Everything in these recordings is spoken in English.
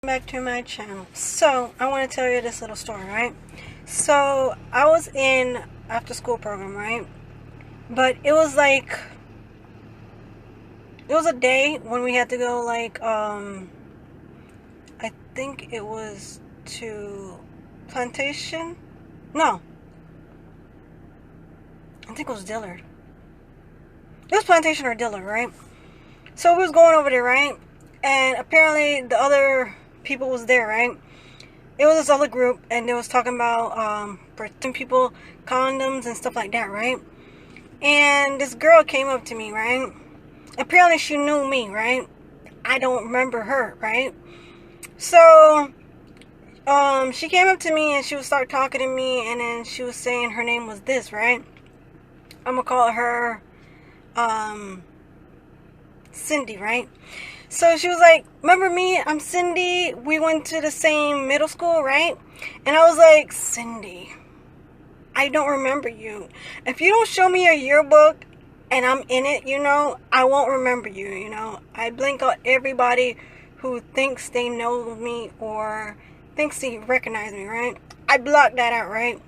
Back to my channel. So I want to tell you this little story, right? So I was in after school program, right? But it was like a day when we had to go I think it was to Plantation. No, I think it was Dillard. It was Plantation or Dillard, right? So we was going over there, right? And apparently the other people was there, right? It was this other group, and they was talking about protecting people, condoms and stuff like that, right? And this girl came up to me, right? Apparently she knew me, right? I don't remember her, right? So she came up to me and she would start talking to me, and then she was saying her name was this, right? I'm gonna call her Cindy, right? So she was like, remember me? I'm Cindy. We went to the same middle school, right? And I was like, Cindy, I don't remember you. If you don't show me your yearbook and I'm in it, I won't remember you, I blink out everybody who thinks they know me or thinks they recognize me, right? I blocked that out, right?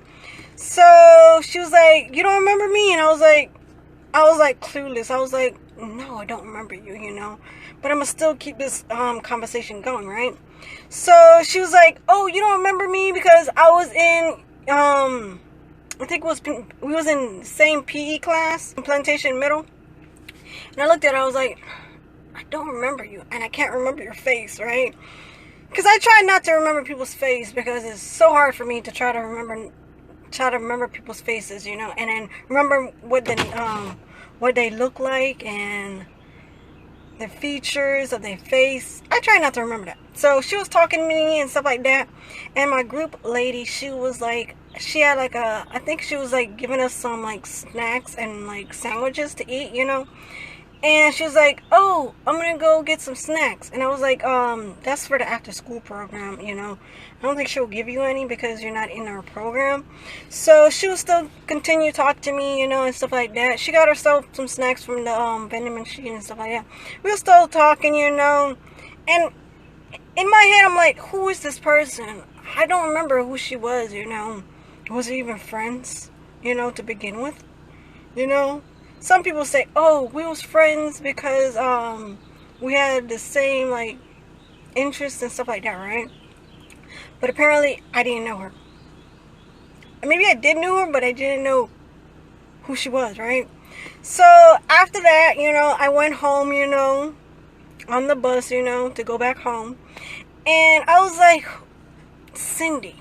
So she was like, you don't remember me? And I was like clueless. I was like, no, I don't remember you, but I'm gonna still keep this conversation going, right? So she was like, oh, you don't remember me because I was in I think we was in the same PE class in Plantation Middle. And I looked at her, I was like, I don't remember you, and I can't remember your face, right? Because I try not to remember people's face because it's so hard for me to try to remember people's faces, and then remember what they look like and the features of their face. I try not to remember that. So she was talking to me and stuff like that, and my group lady, she was like, she had like I think she was like giving us some like snacks and like sandwiches to eat, and she was like, oh, I'm gonna go get some snacks. And I was like, that's for the after school program, I don't think she'll give you any because you're not in our program. So she will still continue to talk to me, and stuff like that. She got herself some snacks from the vending machine and stuff like that. We were still talking, and in my head I'm like, who is this person? I don't remember who she was, Was we even friends, to begin with? Some people say, oh, we was friends because we had the same like interests and stuff like that, right? But apparently I didn't know her. Maybe I did know her, but I didn't know who she was, right? So after that, I went home, on the bus, to go back home. And I was like, Cindy,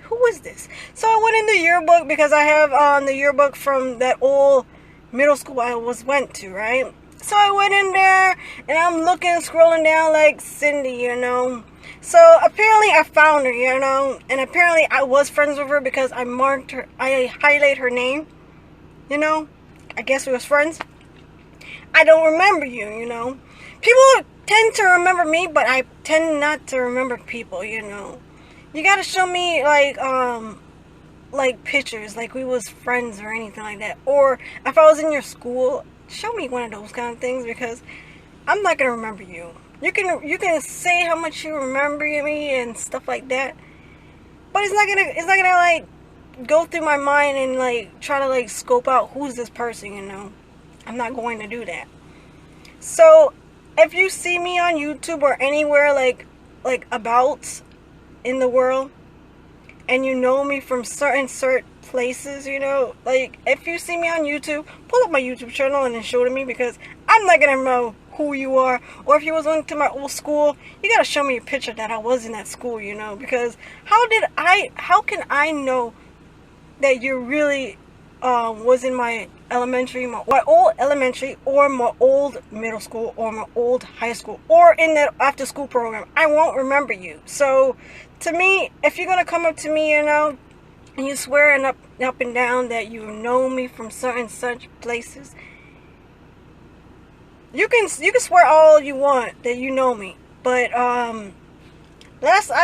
who is this? So I went in the yearbook because I have the yearbook from that old middle school I went to, right? So I went in there and I'm looking, scrolling down like Cindy, So apparently I found her, and apparently I was friends with her because I marked her, I highlight her name, I guess we was friends. I don't remember you, People tend to remember me, but I tend not to remember people, You gotta show me like pictures, like we was friends or anything like that. Or if I was in your school, show me one of those kind of things because I'm not gonna remember you. You can say how much you remember me and stuff like that, but it's not gonna like go through my mind and like try to like scope out who's this person. I'm not going to do that. So if you see me on YouTube or anywhere like about in the world, and you know me from certain places, like if you see me on YouTube, pull up my YouTube channel and then show it to me because I'm not gonna know who you are. Or if you was going to my old school, you gotta show me a picture that I was in that school, because how can I know that you really was in my elementary, my old elementary, or my old middle school, or my old high school, or in the after school program? I won't remember you. So to me, if you're gonna come up to me, and you swear up and down that you know me from certain such places, you can swear all you want that you know me, but last thing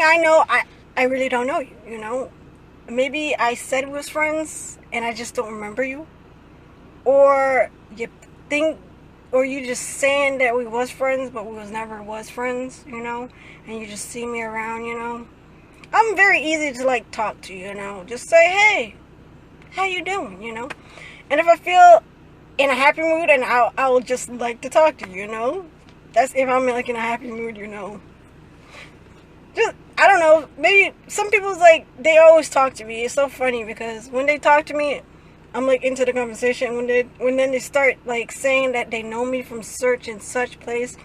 I know, I really don't know you. Maybe I said we was friends and I just don't remember you, or you think or you just saying that we was friends, but we was never was friends, you know, and you just see me around, you know, I'm very easy to like talk to, you know, just say, hey, how you doing, you know, and if I feel in a happy mood, and I'll just like to talk to you, you know, that's if I'm like in a happy mood, you know. Just, I don't know, maybe some people's like, they always talk to me. It's so funny because when they talk to me, I'm like into the conversation. When then they start like saying that they know me from such and such place,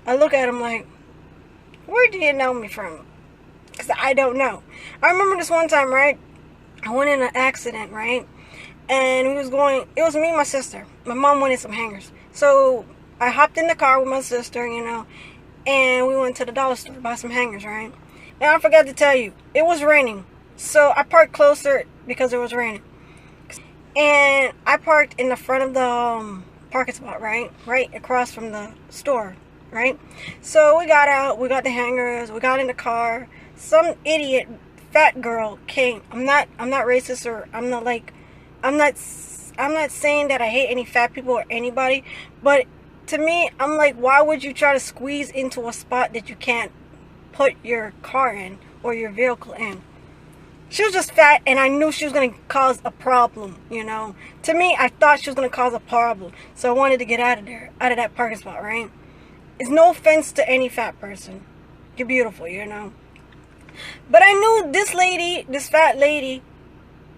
I look at them like, where do you know me from? Because I don't know. I remember this one time, right? I went in an accident, right? And it was me and my sister. My mom wanted some hangers. So I hopped in the car with my sister, you know, and we went to the dollar store to buy some hangers, right? And I forgot to tell you, it was raining. So I parked closer because it was raining. And I parked in the front of the parking spot, right? Right across from the store, right? So we got out, we got the hangers, we got in the car. Some idiot fat girl came. I'm not racist, or I'm not saying that I hate any fat people or anybody, but to me, I'm like, why would you try to squeeze into a spot that you can't put your car in or your vehicle in? She was just fat, and I knew she was going to cause a problem, you know. To me, I thought she was going to cause a problem, so I wanted to get out of there, out of that parking spot, right? It's no offense to any fat person. You're beautiful, you know. But I knew this fat lady,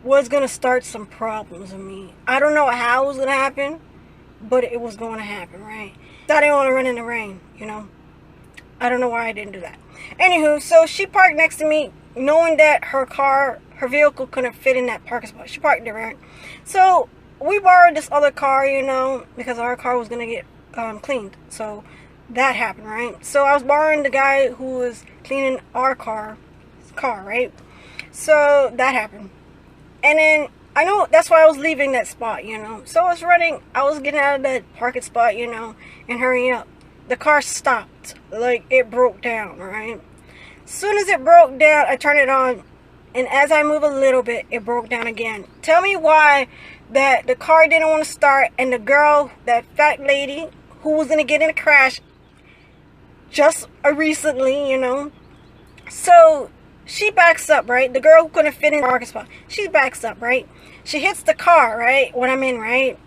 was going to start some problems with me. I don't know how it was going to happen, but it was going to happen, right? I didn't want to run in the rain, you know. I don't know why I didn't do that. Anywho, so she parked next to me, knowing that her vehicle couldn't fit in that parking spot. She parked there, right? So we borrowed this other car, you know, because our car was going to get cleaned. So that happened, right? So I was borrowing the guy who was cleaning our car, right? So that happened. And then I know that's why I was leaving that spot, you know. So I was getting out of that parking spot, you know, and hurrying up. The car stopped. Like, it broke down, right? As soon as it broke down, I turned it on. And as I move a little bit, it broke down again. Tell me why that the car didn't want to start, and the girl, that fat lady, who was going to get in a crash just recently, you know. So she backs up, right? The girl who couldn't fit in the parking spot. She backs up, right? She hits the car, right? When I'm in, right?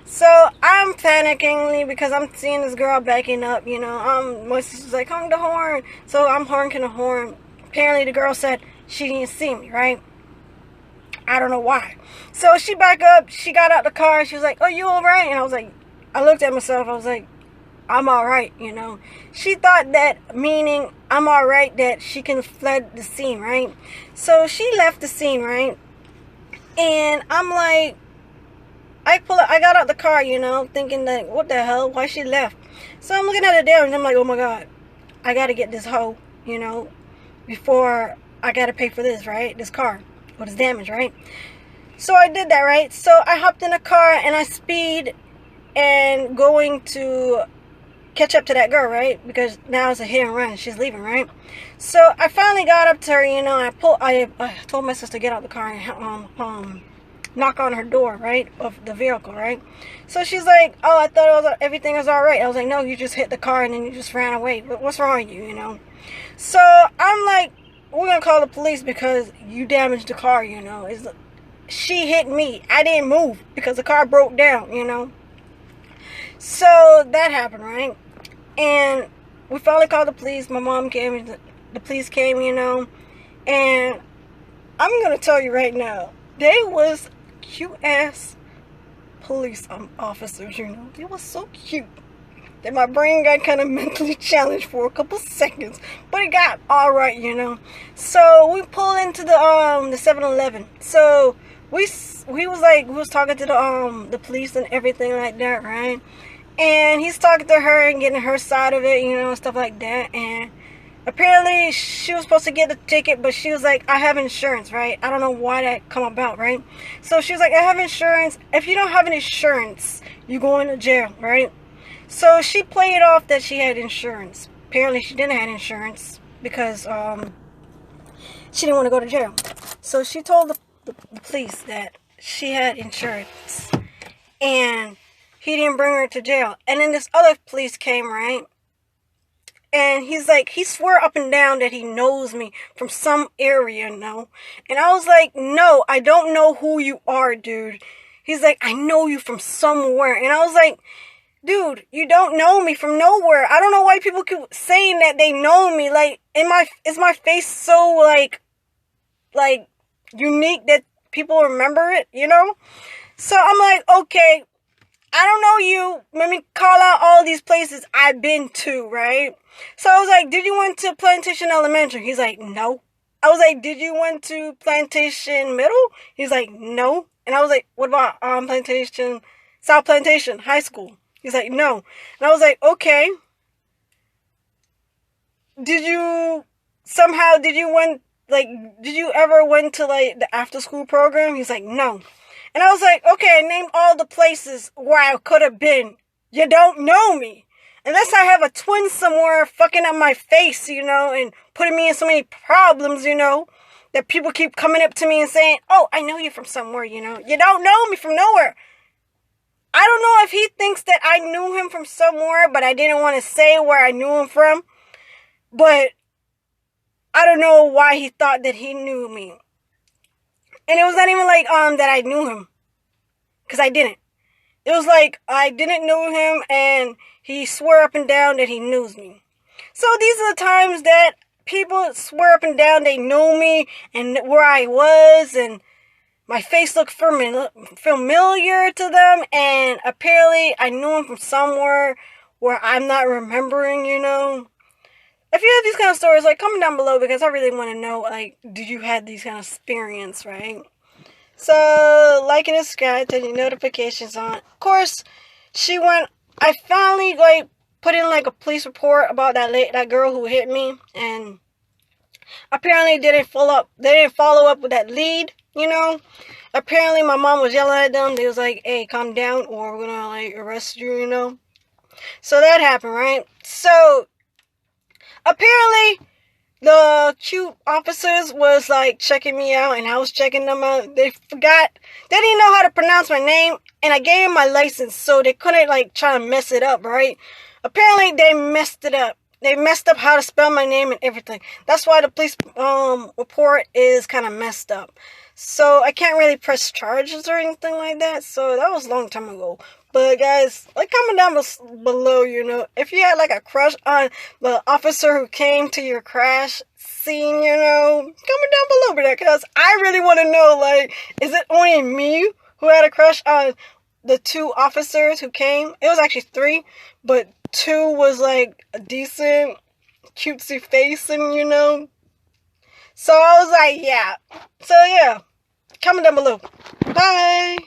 So I'm panicking because I'm seeing this girl backing up, you know. My sister's like, honk the horn. So I'm honking the horn. Apparently the girl said she didn't see me, right? I don't know why. So she backed up. She got out the car. She was like, oh, you all right? And I was like, I looked at myself. I was like, I'm all right, you know. She thought that meaning I'm all right, that she can fled the scene, right? So she left the scene, right? And I'm like, I got out the car, you know, thinking that, what the hell? Why she left? So I'm looking at her there, and I'm like, oh my God, I got to get this hoe, you know, before I got to pay for this, right? This car, what is damaged, right? So I did that, right? So I hopped in the car, and I speed and going to catch up to that girl, right? Because now it's a hit and run. She's leaving, right? So I finally got up to her, you know, and I told my sister to get out the car and knock on her door, right, of the vehicle, right? So she's like, oh, I thought everything was all right. I was like, no, you just hit the car and then you just ran away. What's wrong with you, you know? So I'm like, we're going to call the police because you damaged the car, you know. She hit me. I didn't move because the car broke down, you know. So that happened, right? And we finally called the police. My mom came, the police came, you know. And I'm going to tell you right now, they was cute-ass police officers, you know. They was so cute that my brain got kind of mentally challenged for a couple seconds. But it got all right, you know. So we pulled into the 7-Eleven. So we was talking to the police and everything like that, right? And he's talking to her and getting her side of it, you know, stuff like that. And apparently she was supposed to get the ticket, but she was like, I have insurance, right? I don't know why that come about, right? So she was like, I have insurance. If you don't have an insurance, you go into jail, right? So she played off that she had insurance. Apparently she didn't have insurance because she didn't want to go to jail. So she told the police that she had insurance. And he didn't bring her to jail. And then this other police came, right? And he's like, he swore up and down that he knows me from some area, no? And I was like, no, I don't know who you are, dude. He's like, I know you from somewhere. And I was like, dude, you don't know me from nowhere. I don't know why people keep saying that they know me. Like, is my face so, like, unique that people remember it, you know? So I'm like, okay, I don't know you. Let me call out all these places I've been to, right? So I was like, did you went to Plantation Elementary? He's like, no. I was like, did you went to Plantation Middle? He's like, no. And I was like, what about South Plantation High School? He's like, no. And I was like, okay. Did you ever went to, like, the after school program? He's like, no. And I was like, okay, name all the places where I could have been. You don't know me. Unless I have a twin somewhere fucking up my face, you know, and putting me in so many problems, you know, that people keep coming up to me and saying, oh, I know you from somewhere, you know. You don't know me from nowhere. I don't know if he thinks that I knew him from somewhere, but I didn't want to say where I knew him from. But I don't know why he thought that he knew me. And it was not even like that I knew him. Because I didn't. It was like I didn't know him and he swore up and down that he knew me. So these are the times that people swear up and down they know me and where I was, and my face looked familiar to them, and apparently I knew him from somewhere where I'm not remembering, you know. If you have these kind of stories, like, comment down below, because I really want to know, like, did you have these kind of experience, right? So, like and subscribe, turn your notifications on. Of course, I finally, like, put in, like, a police report about that girl who hit me, and apparently they didn't follow up with that lead, you know. Apparently my mom was yelling at them. They was like, hey, calm down, or we're gonna, like, arrest you, you know. So that happened, right? So apparently the cute officers was, like, checking me out, and I was checking them out. They didn't know how to pronounce my name, and I gave them my license, so they couldn't, like, try to mess it up, right? Apparently they messed it up. They messed up how to spell my name and everything. That's why the police report is kind of messed up. So I can't really press charges or anything like that. So that was a long time ago. But guys, like, comment down below, you know, if you had, like, a crush on the officer who came to your crash scene, you know, comment down below, because I really want to know, like, is it only me who had a crush on the two officers who came? It was actually 3, but 2 was, like, a decent, cutesy face, and, you know. So I was like, yeah. So yeah, comment down below. Bye.